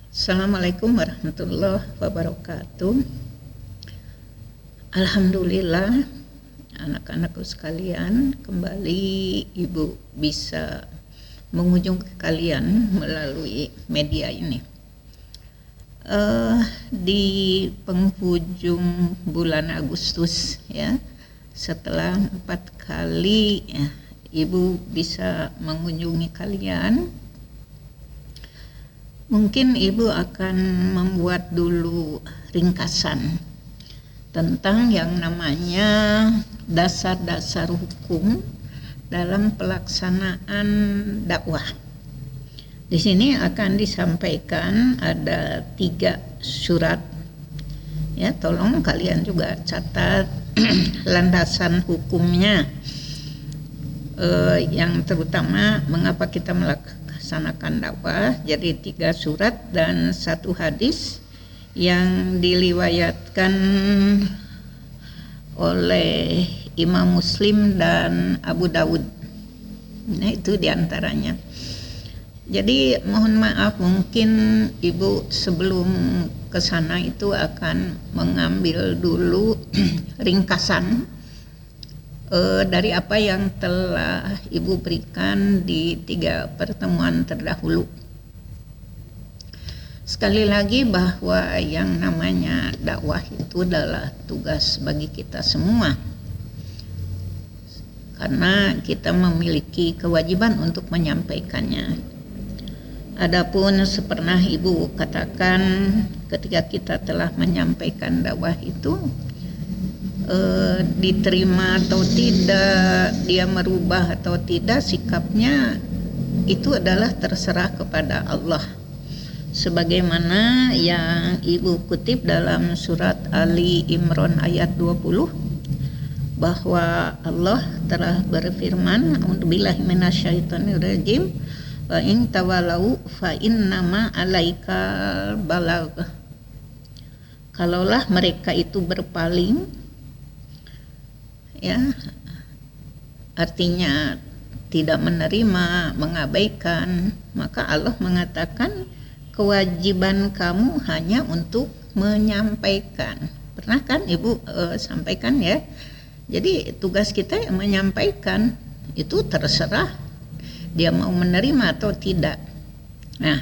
Assalamualaikum warahmatullahi wabarakatuh. Alhamdulillah, anak-anakku sekalian, kembali Ibu bisa mengunjungi kalian melalui media ini. Di penghujung bulan Agustus ya, setelah 4 kali Ibu bisa mengunjungi kalian, mungkin Ibu akan membuat dulu ringkasan tentang yang namanya dasar-dasar hukum dalam pelaksanaan dakwah. Di sini akan disampaikan ada 3 surat. Ya, tolong kalian juga catat landasan hukumnya, yang terutama mengapa kita melaksanakan dakwah. Jadi 3 surat dan 1 hadis yang diriwayatkan oleh Imam Muslim dan Abu Dawud. Nah, itu diantaranya. Jadi mohon maaf, mungkin Ibu sebelum ke sana itu akan mengambil dulu ringkasan dari apa yang telah Ibu berikan di 3 pertemuan terdahulu. Sekali lagi bahwa yang namanya dakwah itu adalah tugas bagi kita semua, karena kita memiliki kewajiban untuk menyampaikannya. Adapun sepernah Ibu katakan, ketika kita telah menyampaikan dakwah itu diterima atau tidak, dia merubah atau tidak sikapnya, itu adalah terserah kepada Allah. Sebagaimana yang Ibu kutip dalam surat Ali Imran ayat 20, bahwa Allah telah berfirman, a'udzubillahi minasyaitonirrajim, wa in tawalau fa innama alaikal balagh. Kalaulah mereka itu berpaling, ya, artinya tidak menerima, mengabaikan, maka Allah mengatakan kewajiban kamu hanya untuk menyampaikan. Pernah kan Ibu sampaikan ya? Jadi tugas kita yang menyampaikan, itu terserah dia mau menerima atau tidak. Nah,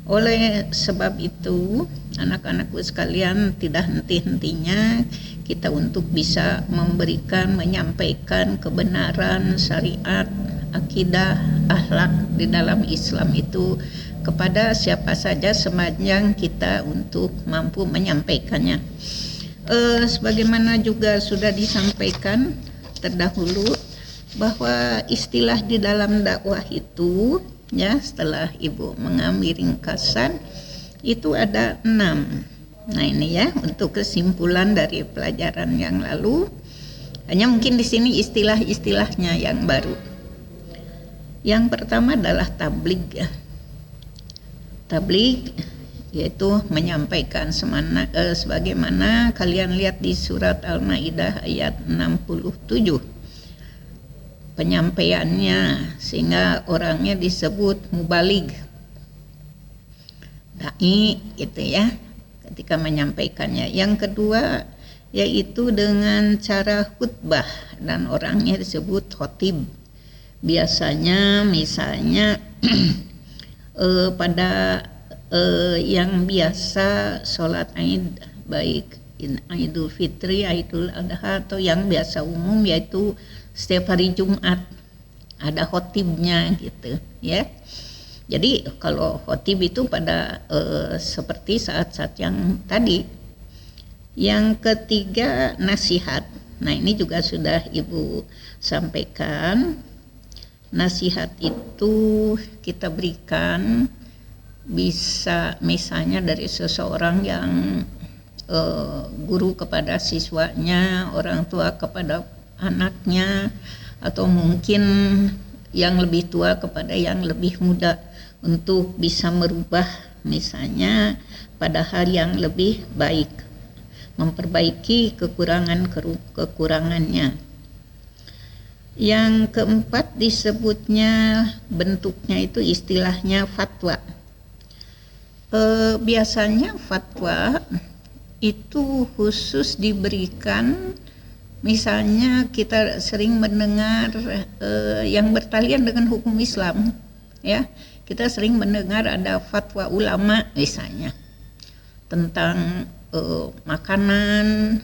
oleh sebab itu anak-anakku sekalian, tidak henti-hentinya kita untuk bisa memberikan, menyampaikan kebenaran syariat, akidah, akhlak di dalam Islam itu kepada siapa saja sepanjang kita untuk mampu menyampaikannya. Sebagaimana juga sudah disampaikan terdahulu, bahwa istilah di dalam dakwah itu, ya, setelah Ibu mengambil ringkasan itu ada 6. Nah, ini ya untuk kesimpulan dari pelajaran yang lalu. Hanya mungkin di sini istilah-istilahnya yang baru. Yang pertama adalah tabligh ya. Tabligh yaitu menyampaikan sebagaimana kalian lihat di surat Al-Maidah ayat 67. Penyampaiannya sehingga orangnya disebut mubaligh, dai gitu ya, ketika menyampaikannya. Yang kedua yaitu dengan cara khutbah dan orangnya disebut khotib. Biasanya misalnya pada yang biasa sholat Id, baik Idul Fitri, Idul Adha, atau yang biasa umum yaitu setiap hari Jumat ada khotibnya gitu ya. Jadi kalau khotib itu pada seperti saat-saat yang tadi. Yang ketiga nasihat. Nah, ini juga sudah Ibu sampaikan. Nasihat itu kita berikan bisa misalnya dari seseorang yang guru kepada siswanya, orang tua kepada anaknya, atau mungkin yang lebih tua kepada yang lebih muda, untuk bisa merubah misalnya pada hal yang lebih baik, memperbaiki kekurangannya. Yang keempat disebutnya bentuknya itu istilahnya fatwa. Biasanya fatwa itu khusus diberikan, misalnya kita sering mendengar yang bertalian dengan hukum Islam, ya. Kita sering mendengar ada fatwa ulama misalnya tentang makanan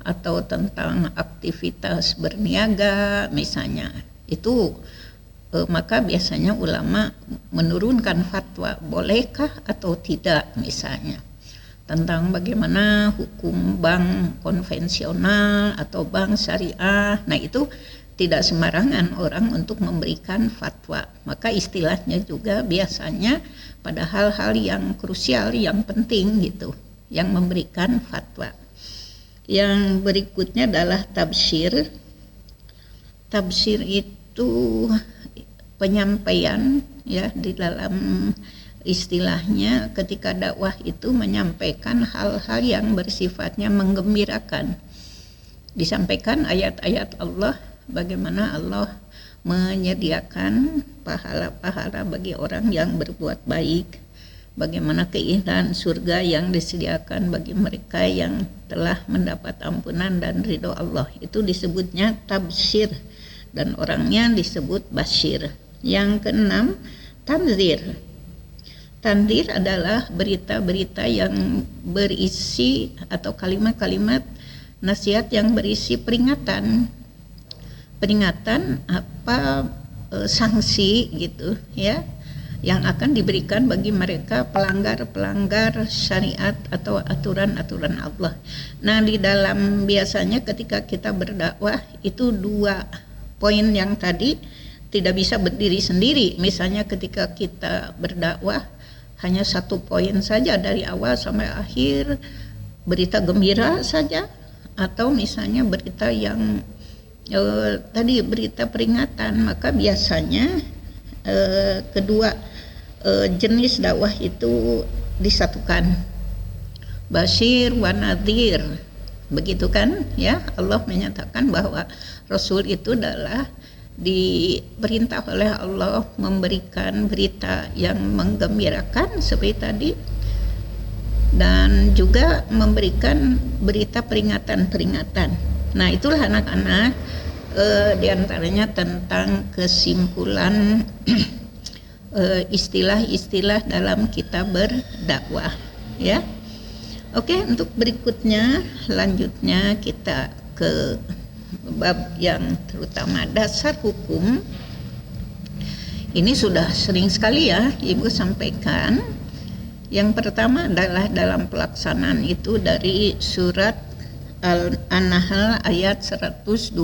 atau tentang aktivitas berniaga misalnya. Itu maka biasanya ulama menurunkan fatwa bolehkah atau tidak misalnya tentang bagaimana hukum bank konvensional atau bank syariah. Nah, itu tidak sembarangan orang untuk memberikan fatwa. Maka istilahnya juga biasanya pada hal-hal yang krusial, yang penting gitu, yang memberikan fatwa. Yang berikutnya adalah tafsir. Tafsir itu penyampaian, ya, di dalam istilahnya ketika dakwah itu menyampaikan hal-hal yang bersifatnya menggembirakan. Disampaikan ayat-ayat Allah, bagaimana Allah menyediakan pahala-pahala bagi orang yang berbuat baik, bagaimana keindahan surga yang disediakan bagi mereka yang telah mendapat ampunan dan ridho Allah. Itu disebutnya tafsir dan orangnya disebut basyir. Yang keenam, tanzir. Tanzir adalah berita-berita yang berisi atau kalimat-kalimat nasihat yang berisi peringatan apa sanksi gitu, ya, yang akan diberikan bagi mereka pelanggar syariat atau aturan-aturan Allah. Nah, di dalam biasanya ketika kita berdakwah itu 2 poin yang tadi tidak bisa berdiri sendiri. Misalnya ketika kita berdakwah hanya 1 poin saja dari awal sampai akhir, berita gembira saja, atau misalnya berita yang tadi berita peringatan, maka biasanya kedua jenis dakwah itu disatukan, basyir wa nadhir, begitu kan, ya. Allah menyatakan bahwa Rasul itu adalah diperintah oleh Allah memberikan berita yang menggembirakan seperti tadi, dan juga memberikan berita peringatan-peringatan. Nah, itulah anak-anak diantaranya tentang kesimpulan istilah-istilah dalam kitab berdakwah, ya. Oke, untuk berikutnya lanjutnya kita ke bab yang terutama dasar hukum. Ini sudah sering sekali ya Ibu sampaikan. Yang pertama adalah dalam pelaksanaan itu dari surat An-Nahl ayat 125.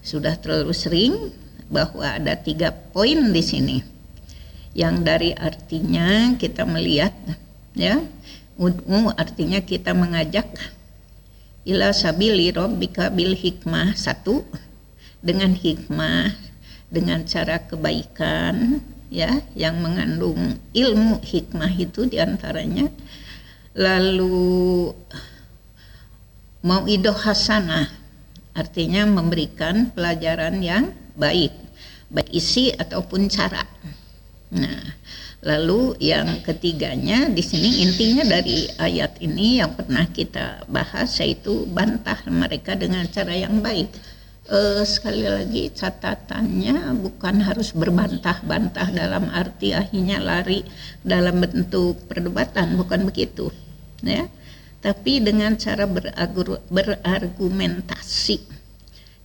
Sudah terlalu sering bahwa ada 3 poin di sini yang dari artinya kita melihat, ya. Ud'u artinya kita mengajak ila sabili rabbika bil hikmah, 1, dengan hikmah, dengan cara kebaikan, ya, yang mengandung ilmu hikmah itu diantaranya. Lalu mau'idoh hasanah artinya memberikan pelajaran yang baik isi ataupun cara. Nah, lalu yang ketiganya di sini intinya dari ayat ini yang pernah kita bahas, yaitu bantah mereka dengan cara yang baik. Sekali lagi catatannya bukan harus berbantah-bantah dalam arti akhirnya lari dalam bentuk perdebatan, bukan begitu, ya. Tapi dengan cara berargumentasi.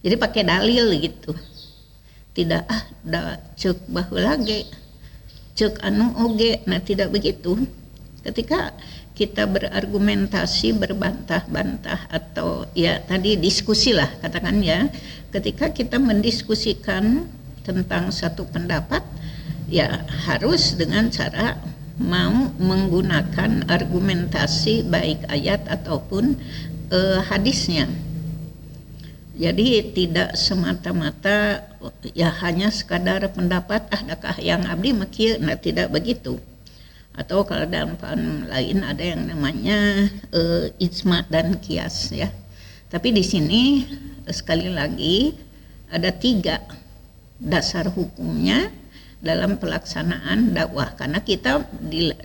Jadi pakai dalil gitu. Tidak da cek baheula ge, cek anu oge. Nah, tidak begitu. Ketika kita berargumentasi, berbantah-bantah, atau ya tadi diskusi lah katakan, ya, ketika kita mendiskusikan tentang satu pendapat, ya harus dengan cara mau menggunakan argumentasi baik ayat ataupun hadisnya. Jadi tidak semata-mata ya hanya sekadar pendapat adakah yang abdi makieu, nah tidak begitu. Atau kalau dalam paham lain ada yang namanya ijma dan kias, ya. Tapi di sini sekali lagi ada 3 dasar hukumnya dalam pelaksanaan dakwah, karena kita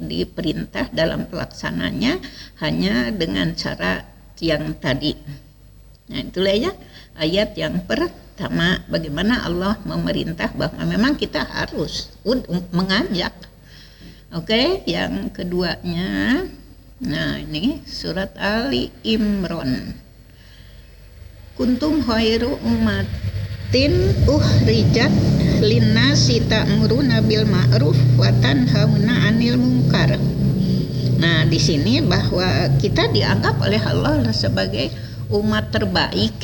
diperintah dalam pelaksananya hanya dengan cara yang tadi. Nah, itulah ya ayat yang pertama, bagaimana Allah memerintah bahwa memang kita harus mengajak. Oke, yang keduanya, nah ini surat Ali Imran. Kuntum khairu ummatin uhrijat linnasi ta'muruna bil ma'ruf wa tanhauna 'anil munkar. Nah, di sini bahwa kita dianggap oleh Allah sebagai umat terbaik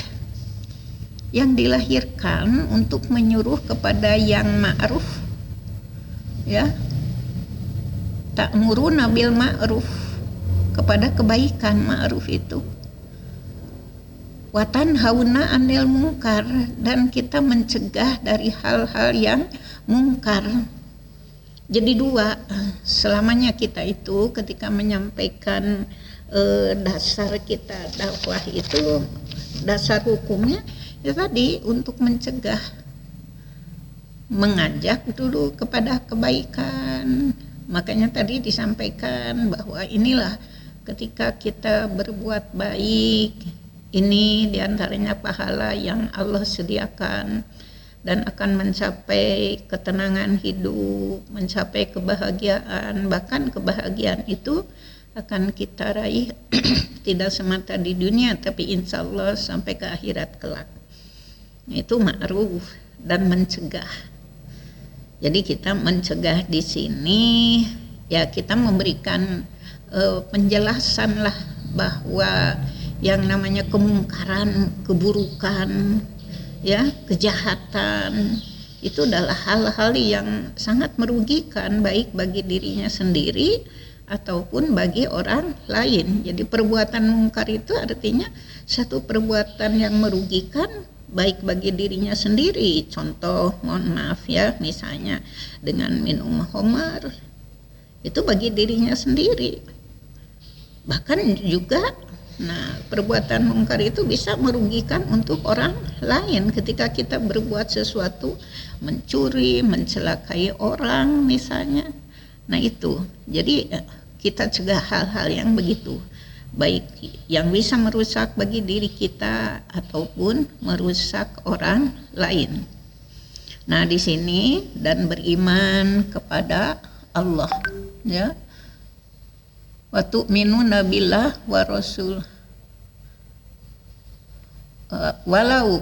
yang dilahirkan untuk menyuruh kepada yang ma'ruf, ya, ta'muruna bil ma'ruf, kepada kebaikan. Ma'ruf itu wa tanhauna 'anil munkar, dan kita mencegah dari hal-hal yang mungkar. Jadi dua, selamanya kita itu ketika menyampaikan dasar kita dakwah itu, dasar hukumnya ya tadi untuk mencegah, mengajak dulu kepada kebaikan. Makanya tadi disampaikan bahwa inilah ketika kita berbuat baik, ini diantaranya pahala yang Allah sediakan dan akan mencapai ketenangan hidup, mencapai kebahagiaan. Bahkan kebahagiaan itu akan kita raih tidak semata di dunia, tapi insya Allah sampai ke akhirat kelak. Itu ma'ruf dan mencegah. Jadi kita mencegah di sini ya kita memberikan penjelasan lah bahwa yang namanya kemungkaran, keburukan, ya, kejahatan itu adalah hal-hal yang sangat merugikan, baik bagi dirinya sendiri ataupun bagi orang lain. Jadi perbuatan mungkar itu artinya satu perbuatan yang merugikan baik bagi dirinya sendiri. Contoh, mohon maaf ya, misalnya dengan minum khamar, itu bagi dirinya sendiri. Bahkan juga perbuatan mungkar itu bisa merugikan untuk orang lain ketika kita berbuat sesuatu, mencuri, mencelakai orang misalnya. Nah itu, jadi kita cegah hal-hal yang begitu, baik yang bisa merusak bagi diri kita ataupun merusak orang lain. Nah di sini dan beriman kepada Allah, ya. Wa tu'minuna billah wa rasul walau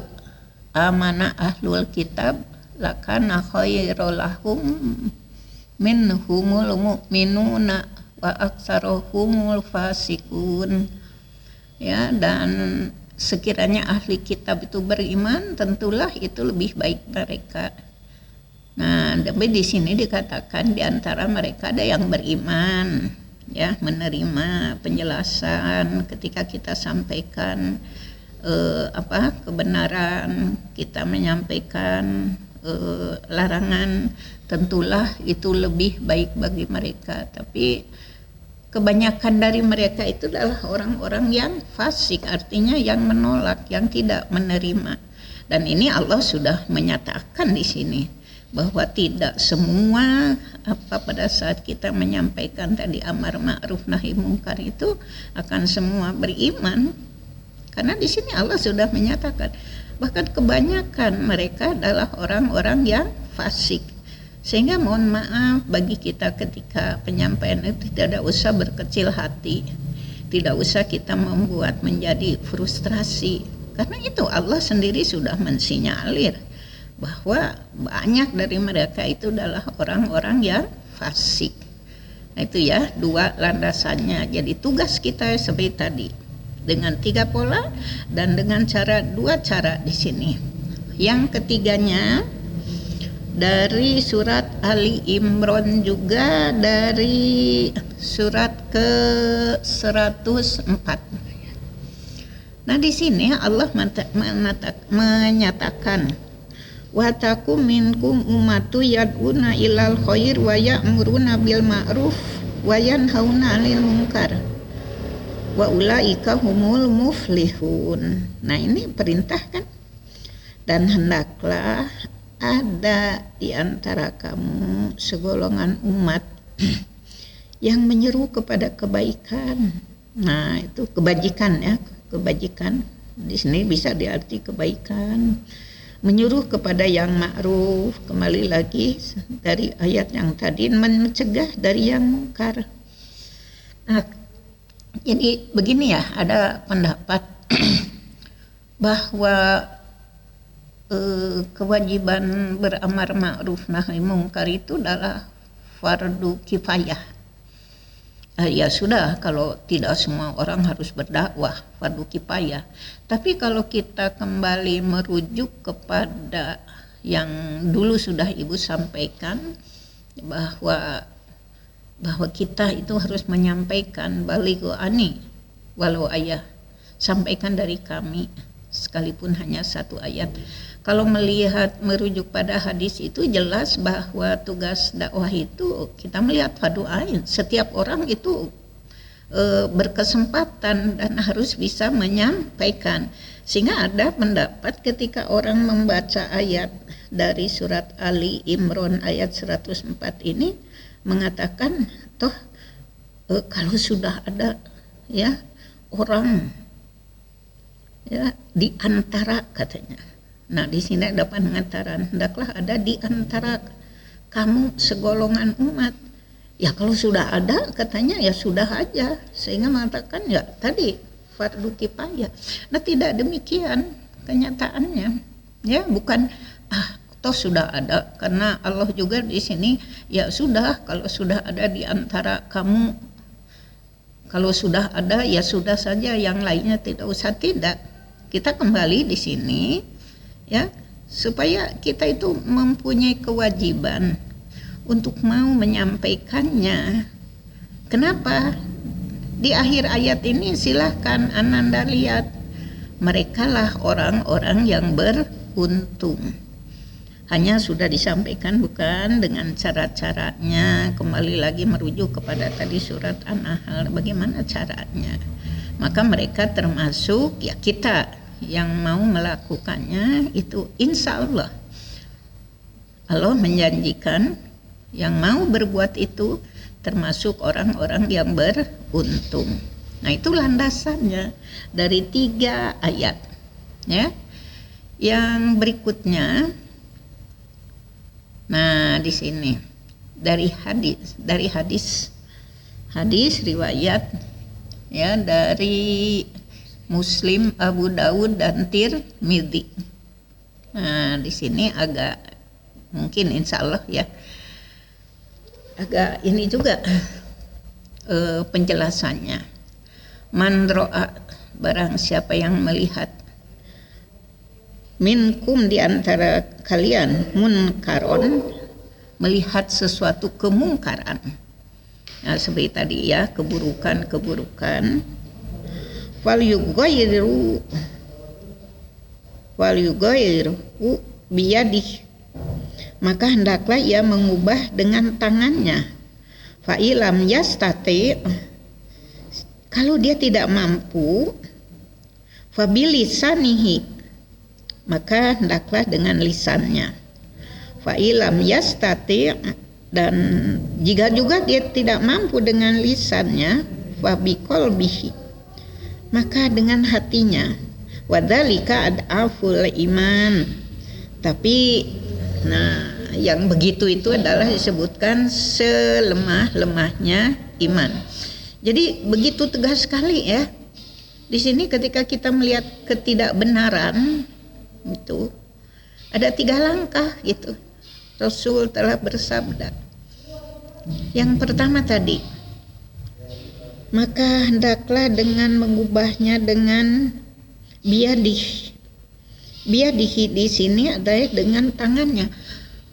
amana ahlul kitab lakana khairul lahum minhumul mu'minuna wa aktsaruhumul fasikun. Ya, dan sekiranya ahli kitab itu beriman, tentulah itu lebih baik mereka. Nah, tapi di sini dikatakan di antara mereka ada yang beriman, ya, menerima penjelasan ketika kita sampaikan kebenaran, kita menyampaikan larangan, tentulah itu lebih baik bagi mereka. Tapi kebanyakan dari mereka itu adalah orang-orang yang fasik, artinya yang menolak, yang tidak menerima. Dan ini Allah sudah menyatakan di sini bahwa tidak semua pada saat kita menyampaikan tadi amar ma'ruf nahi mungkar itu akan semua beriman. Karena di sini Allah sudah menyatakan bahkan kebanyakan mereka adalah orang-orang yang fasik. Sehingga mohon maaf bagi kita ketika penyampaian itu tidak usah berkecil hati, tidak usah kita membuat menjadi frustrasi, karena itu Allah sendiri sudah mensinyalir bahwa banyak dari mereka itu adalah orang-orang yang fasik. Nah itu ya dua landasannya. Jadi tugas kita seperti tadi dengan 3 pola dan dengan dua cara di sini. Yang ketiganya dari surat Ali Imran, juga dari surat ke 104. Nah di sini Allah menyatakan wa takum minkum ummatu yad'una ilal khair wa ya'muruna bil ma'ruf wa yanhauna 'anil munkar wa ulaika humul muflihun. Nah ini perintah kan, dan hendaklah ada di antara kamu segolongan umat yang menyeru kepada kebaikan. Nah, itu kebajikan ya, kebajikan. Di sini bisa diarti kebaikan. Menyuruh kepada yang ma'ruf, kembali lagi dari ayat yang tadi, mencegah dari yang mungkar. Nah, jadi begini ya, ada pendapat bahwa kewajiban beramar ma'ruf nahi mungkar itu adalah fardu kifayah. Ya sudah, kalau tidak semua orang harus berdakwah, fardu kifayah. Tapi kalau kita kembali merujuk kepada yang dulu sudah Ibu sampaikan, bahwa kita itu harus menyampaikan balighu ani walau ayah, sampaikan dari kami sekalipun hanya satu ayat. Kalau melihat merujuk pada hadis itu jelas bahwa tugas dakwah itu kita melihat fardu ain. Setiap orang itu berkesempatan dan harus bisa menyampaikan. Sehingga ada pendapat ketika orang membaca ayat dari surat Ali Imran ayat 104 ini mengatakan toh kalau sudah ada ya orang ya di antara katanya. Nah, di sini ada pengantaran, hendaklah ada di antara kamu segolongan umat. Ya kalau sudah ada katanya ya sudah aja, sehingga mengatakan ya tadi fardu kifayah. Nah, tidak demikian kenyataannya. Ya, bukan toh sudah ada, karena Allah juga di sini ya sudah, kalau sudah ada di antara kamu, kalau sudah ada ya sudah saja, yang lainnya tidak usah. Tidak, kita kembali di sini ya supaya kita itu mempunyai kewajiban untuk mau menyampaikannya. Kenapa? Di akhir ayat ini silahkan Ananda lihat, merekalah orang-orang yang beruntung. Hanya sudah disampaikan bukan dengan cara-caranya, kembali lagi merujuk kepada tadi surat An-Nahl, bagaimana caranya. Maka mereka termasuk ya kita yang mau melakukannya itu, insya Allah Allah menjanjikan yang mau berbuat itu termasuk orang-orang yang beruntung. Nah, itu landasannya dari 3 ayat ya. Yang berikutnya, nah di sini dari hadis riwayat ya dari Muslim, Abu Daud dan Tirmidzi. Nah, di sini agak mungkin insya Allah ya agak ini juga penjelasannya. Man ro'a, barang siapa yang melihat, minkum di antara kalian, munkaron, melihat sesuatu kemungkaran. Nah, seperti tadi ya, keburukan, wal yughayyiru biyadih, maka hendaklah ia mengubah dengan tangannya. Fa ilam yastati, kalau dia tidak mampu, fa bilisanihi, maka hendaklah dengan lisannya. Fa ilam yastati, dan jika juga dia tidak mampu dengan lisannya, fa biqalbihi, maka dengan hatinya. Wadzalika ad'aful iman. Tapi nah, yang begitu itu adalah disebutkan selemah-lemahnya iman. Jadi begitu tegas sekali ya. Di sini ketika kita melihat ketidakbenaran itu ada 3 langkah gitu. Rasul telah bersabda. Yang pertama tadi, maka hendaklah dengan mengubahnya dengan biadih. Biadihi di sini adalah dengan tangannya.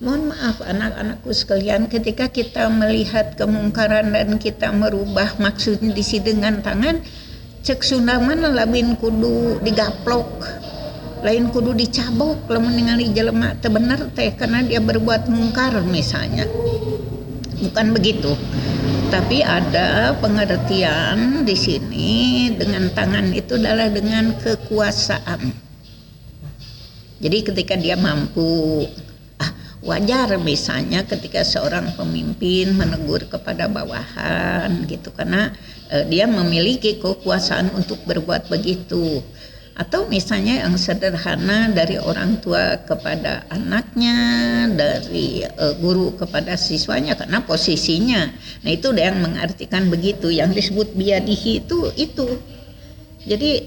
Mohon maaf anak-anakku sekalian, ketika kita melihat kemungkaran dan kita merubah maksudnya di sini dengan tangan, cek Sunda mana lain kudu digaplok, lain kudu dicabok, lamun ningali jelema teu bener teh karena dia berbuat mungkar misalnya. Bukan begitu. Tapi ada pengertian di sini dengan tangan itu adalah dengan kekuasaan. Jadi ketika dia mampu, wajar misalnya ketika seorang pemimpin menegur kepada bawahan gitu, karena dia memiliki kekuasaan untuk berbuat begitu. Atau misalnya yang sederhana dari orang tua kepada anaknya, dari guru kepada siswanya karena posisinya. Nah itu yang mengartikan begitu, yang disebut biyadihi itu. Jadi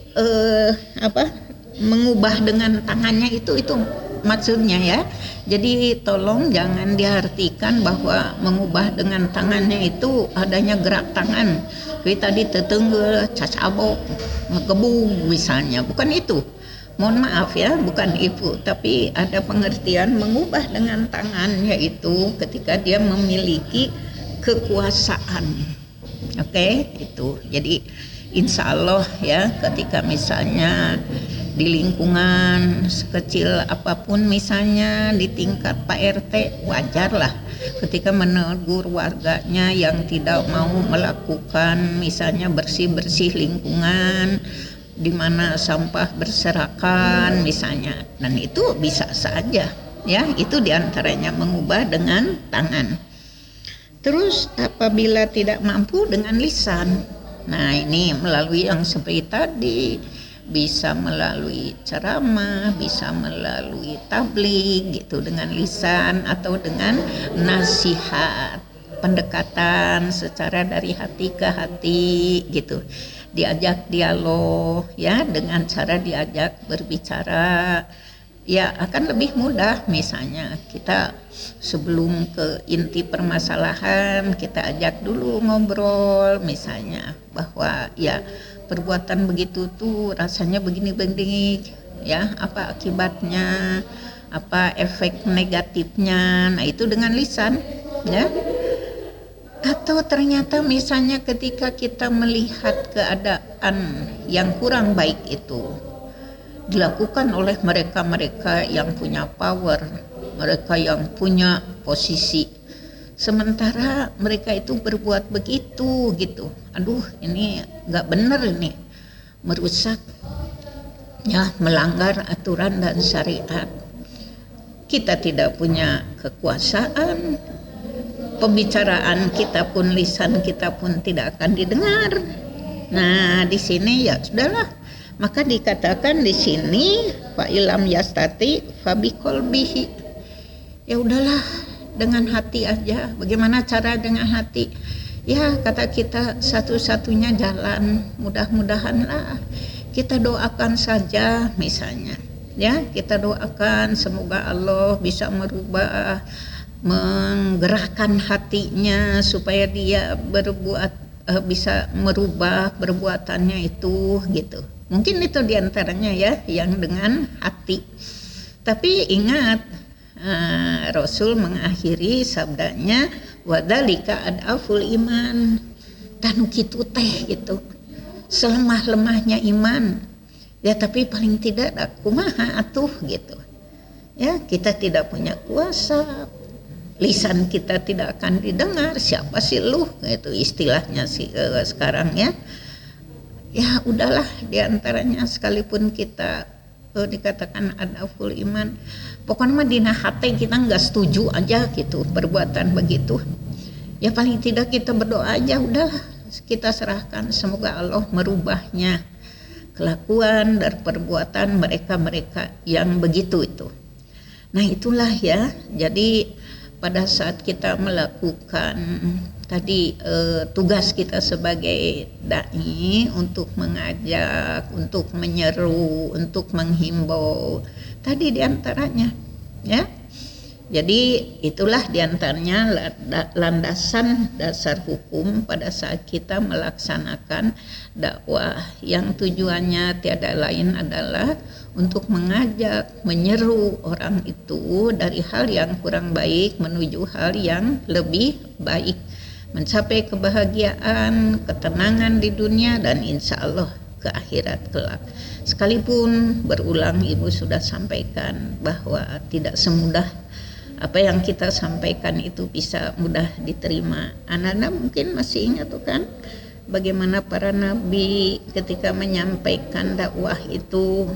mengubah dengan tangannya itu maksudnya ya. Jadi tolong jangan diartikan bahwa mengubah dengan tangannya itu adanya gerak tangan. Kayak tadi tetenggel, cacabok, ngegebung misalnya, bukan itu. Mohon maaf ya, bukan itu, tapi ada pengertian mengubah dengan tangan, yaitu ketika dia memiliki kekuasaan. Oke, itu. Jadi insya Allah ya, ketika misalnya di lingkungan sekecil apapun, misalnya di tingkat Pak RT, wajar lah ketika menegur warganya yang tidak mau melakukan misalnya bersih-bersih lingkungan di mana sampah berserakan misalnya, dan itu bisa saja ya, itu diantaranya mengubah dengan tangan. Terus apabila tidak mampu dengan lisan, nah ini melalui yang seperti tadi, bisa melalui ceramah, bisa melalui tabligh gitu dengan lisan, atau dengan nasihat, pendekatan secara dari hati ke hati gitu. Diajak dialog ya, dengan cara diajak berbicara ya akan lebih mudah. Misalnya kita sebelum ke inti permasalahan, kita ajak dulu ngobrol misalnya bahwa ya perbuatan begitu tuh rasanya begini-begini ya, apa akibatnya, apa efek negatifnya. Nah itu dengan lisan ya. Atau ternyata misalnya ketika kita melihat keadaan yang kurang baik itu dilakukan oleh mereka-mereka yang punya power, mereka yang punya posisi, sementara mereka itu berbuat begitu gitu, aduh ini nggak benar, ini merusak ya, melanggar aturan dan syariat. Kita tidak punya kekuasaan, pembicaraan kita pun, lisan kita pun tidak akan didengar. Nah di sini ya sudahlah, maka dikatakan di sini fa ilam yastati fabikol bihi, ya udahlah dengan hati aja. Bagaimana cara dengan hati? Ya kata kita satu-satunya jalan, mudah-mudahanlah kita doakan saja misalnya ya, kita doakan semoga Allah bisa merubah, menggerakkan hatinya supaya dia berbuat, bisa merubah perbuatannya itu gitu. Mungkin itu diantaranya ya yang dengan hati. Tapi ingat, Rasul mengakhiri sabdanya wadzalika adaful iman, tanu kitu teh gitu, selemah-lemahnya iman ya, tapi paling tidak kumaha atuh gitu ya. Kita tidak punya kuasa, lisan kita tidak akan didengar, siapa sih lu itu istilahnya sih sekarang ya. Ya udahlah, diantaranya sekalipun kita dikatakan adaful iman, pokoknya mah dina hati kita nggak setuju aja gitu perbuatan begitu ya, paling tidak kita berdoa aja, udah kita serahkan, semoga Allah merubahnya kelakuan dan perbuatan mereka-mereka yang begitu itu. Nah itulah ya, jadi pada saat kita melakukan tadi tugas kita sebagai dai untuk mengajak, untuk menyeru, untuk menghimbau, tadi diantaranya ya. Jadi itulah diantaranya landasan dasar hukum pada saat kita melaksanakan dakwah, yang tujuannya tiada lain adalah untuk mengajak, menyeru orang itu dari hal yang kurang baik menuju hal yang lebih baik, mencapai kebahagiaan, ketenangan di dunia, dan insya Allah ke akhirat kelak. Sekalipun berulang Ibu sudah sampaikan bahwa tidak semudah apa yang kita sampaikan itu bisa mudah diterima. Anda mungkin masih ingat tuh kan, bagaimana para nabi ketika menyampaikan dakwah itu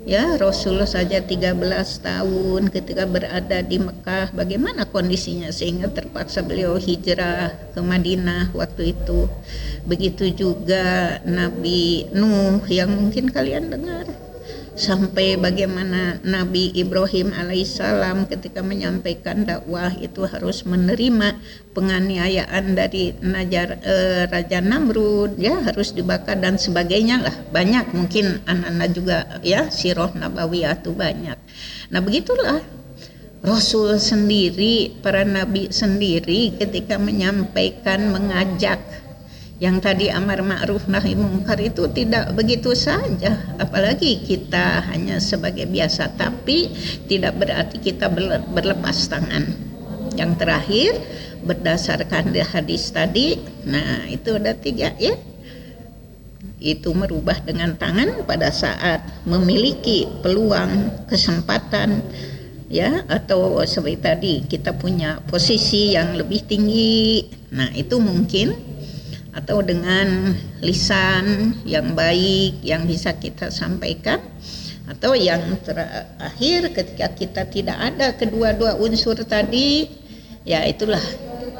Ya, Rasulullah saja 13 tahun ketika berada di Mekah, bagaimana kondisinya sehingga terpaksa beliau hijrah ke Madinah waktu itu. Begitu juga Nabi Nuh yang mungkin kalian dengar. Sampai bagaimana Nabi Ibrahim alaihissalam ketika menyampaikan dakwah itu harus menerima penganiayaan dari Raja Namrud, ya harus dibakar dan sebagainya lah. Banyak mungkin anak-anak juga ya, sirah nabawiyah itu banyak. Nah begitulah Rasul sendiri, para nabi sendiri ketika menyampaikan, mengajak yang tadi amar ma'ruf nahi mungkar itu tidak begitu saja, apalagi kita hanya sebagai biasa, tapi tidak berarti kita berlepas tangan. Yang terakhir berdasarkan hadis tadi, nah itu ada 3 ya, itu merubah dengan tangan pada saat memiliki peluang, kesempatan ya, atau seperti tadi kita punya posisi yang lebih tinggi, nah itu mungkin, atau dengan lisan yang baik yang bisa kita sampaikan, atau yang terakhir ketika kita tidak ada kedua-dua unsur tadi, ya itulah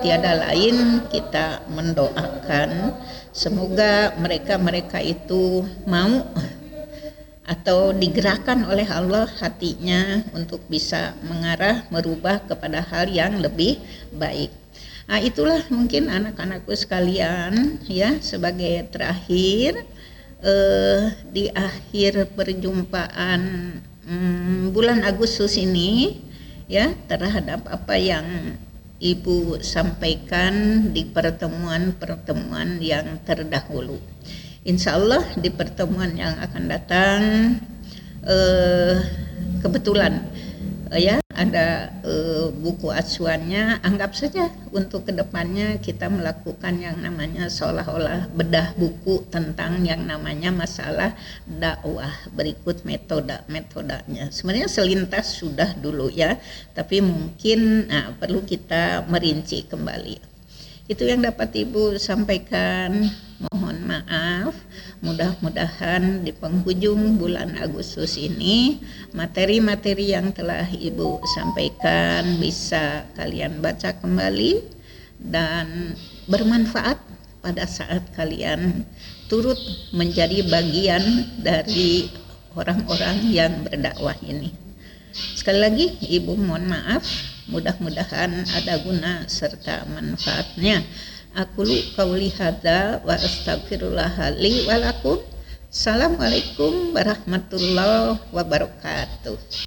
tiada lain kita mendoakan semoga mereka itu mau atau digerakkan oleh Allah hatinya untuk bisa mengarah, merubah kepada hal yang lebih baik. Nah itulah mungkin anak-anakku sekalian ya, sebagai terakhir di akhir perjumpaan bulan Agustus ini ya, terhadap apa yang Ibu sampaikan di pertemuan-pertemuan yang terdahulu. Insya Allah di pertemuan yang akan datang kebetulan ya ada buku acuannya, anggap saja untuk kedepannya kita melakukan yang namanya seolah-olah bedah buku tentang yang namanya masalah dakwah, berikut metodenya. Sebenarnya selintas sudah dulu ya, tapi mungkin perlu kita merinci kembali. Itu yang dapat Ibu sampaikan. Mohon maaf, mudah-mudahan di penghujung bulan Agustus ini materi-materi yang telah Ibu sampaikan bisa kalian baca kembali dan bermanfaat pada saat kalian turut menjadi bagian dari orang-orang yang berdakwah ini. Sekali lagi Ibu mohon maaf, mudah-mudahan ada guna serta manfaatnya. Aku qauli hadza wa astaghfirullah li wa lakum. Assalamualaikum warahmatullahi wabarakatuh.